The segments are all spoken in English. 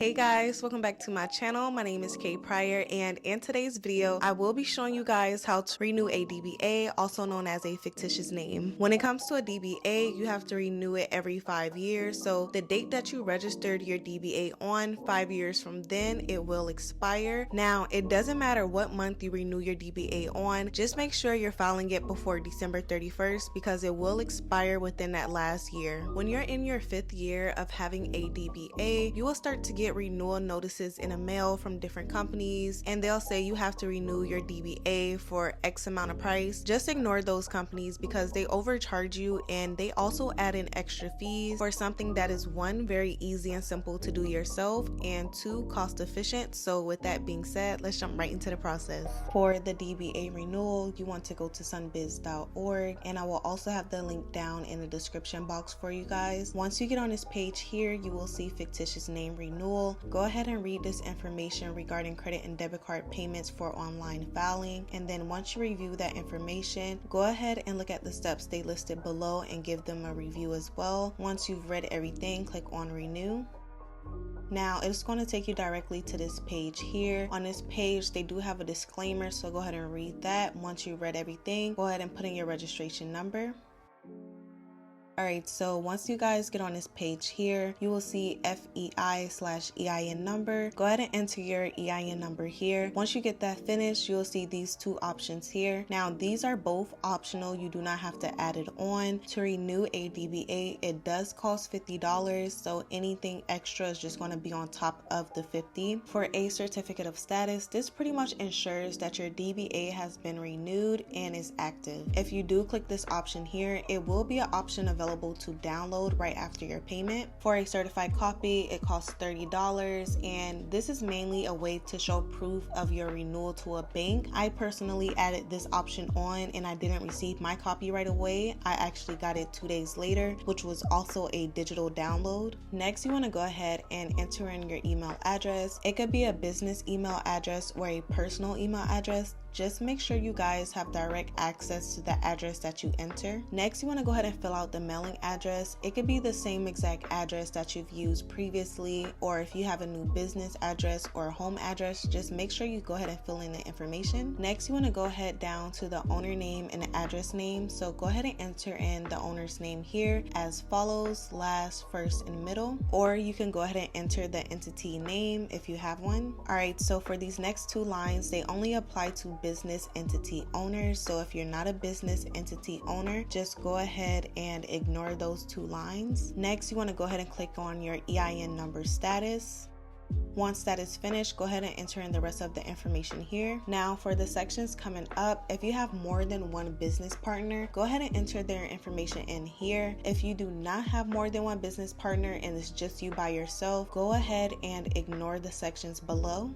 Hey guys, welcome back to my channel. My name is Kay Pryor, and in today's video I will be showing you guys how to renew a DBA, also known as a fictitious name. When it comes to a DBA, you have to renew it every 5 years, so the date that you registered your DBA on, 5 years from then it will expire. Now it doesn't matter what month you renew your DBA on, just make sure you're filing it before December 31st because it will expire within that last year. When you're in your 5th year of having a DBA, you will start to get renewal notices in a mail from different companies, and they'll say you have to renew your DBA for X amount of price. Just ignore those companies because they overcharge you, and they also add in extra fees for something that is one, very easy and simple to do yourself, and two, cost efficient. So with that being said, let's jump right into the process. For the DBA renewal, you want to go to sunbiz.org, and I will also have the link down in the description box for you guys. Once you get on this page here, you will see fictitious name renewal. Go ahead and read this information regarding credit and debit card payments for online filing, and then once you review that information, go ahead and look at the steps they listed below and give them a review as well. Once you've read everything, click on renew. Now it's going to take you directly to this page here. On this page they do have a disclaimer, so go ahead and read that. Once you've read everything, go ahead and put in your registration number. Alright, so once you guys get on this page here, you will see FEI/EIN number. Go ahead and enter your EIN number here. Once you get that finished, you'll see these two options here. Now these are both optional. You do not have to add it on. To renew a DBA, it does cost $50, so anything extra is just going to be on top of the $50. For a certificate of status, this pretty much ensures that your DBA has been renewed and is active. If you do click this option here, it will be an option available to download right after your payment. For a certified copy, it costs $30, and this is mainly a way to show proof of your renewal to a bank. I personally added this option on and I didn't receive my copy right away. I actually got it 2 days later, which was also a digital download. Next, you want to go ahead and enter in your email address. It could be a business email address or a personal email address. Just make sure you guys have direct access to the address that you enter. Next, you want to go ahead and fill out the mailing address. It could be the same exact address that you've used previously, or if you have a new business address or a home address, just make sure you go ahead and fill in the information. Next, you want to go ahead down to the owner name and the address name. So go ahead and enter in the owner's name here as follows: last, first, and middle, or you can go ahead and enter the entity name if you have one. Alright, so for these next two lines, they only apply to business entity owners. So if you're not a business entity owner, just go ahead and ignore those two lines. Next, you want to go ahead and click on your EIN number status. Once that is finished, go ahead and enter in the rest of the information here. Now for the sections coming up, if you have more than one business partner, go ahead and enter their information in here. If you do not have more than one business partner and it's just you by yourself, go ahead and ignore the sections below.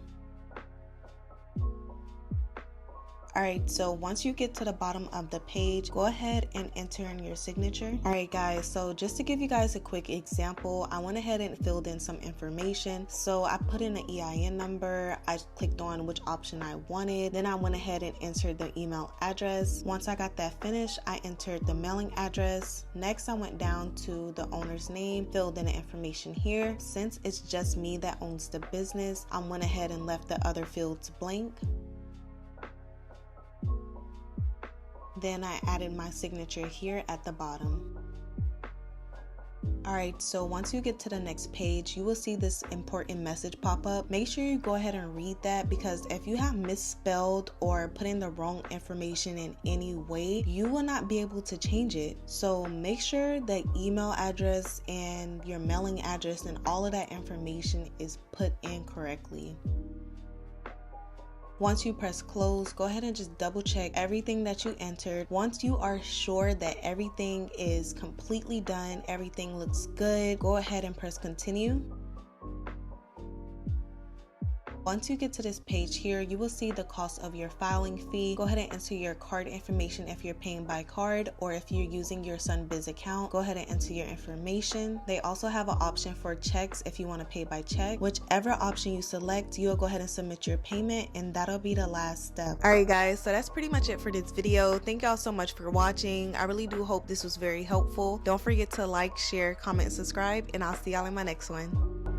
Alright, so once you get to the bottom of the page, go ahead and enter in your signature. Alright guys, so just to give you guys a quick example, I went ahead and filled in some information. So I put in the EIN number, I clicked on which option I wanted, then I went ahead and entered the email address. Once I got that finished, I entered the mailing address. Next, I went down to the owner's name, filled in the information here. Since it's just me that owns the business, I went ahead and left the other fields blank. Then I added my signature here at the bottom. Alright, so once you get to the next page, you will see this important message pop up. Make sure you go ahead and read that, because if you have misspelled or put in the wrong information in any way, you will not be able to change it. So make sure the email address and your mailing address and all of that information is put in correctly. Once you press close, go ahead and just double check everything that you entered. Once you are sure that everything is completely done, everything looks good, go ahead and press continue. Once you get to this page here, you will see the cost of your filing fee. Go ahead and enter your card information if you're paying by card, or if you're using your Sunbiz account, go ahead and enter your information. They also have an option for checks if you want to pay by check. Whichever option you select, you'll go ahead and submit your payment, and that'll be the last step. Alright guys, so that's pretty much it for this video. Thank y'all so much for watching. I really do hope this was very helpful. Don't forget to like, share, comment, and subscribe, and I'll see y'all in my next one.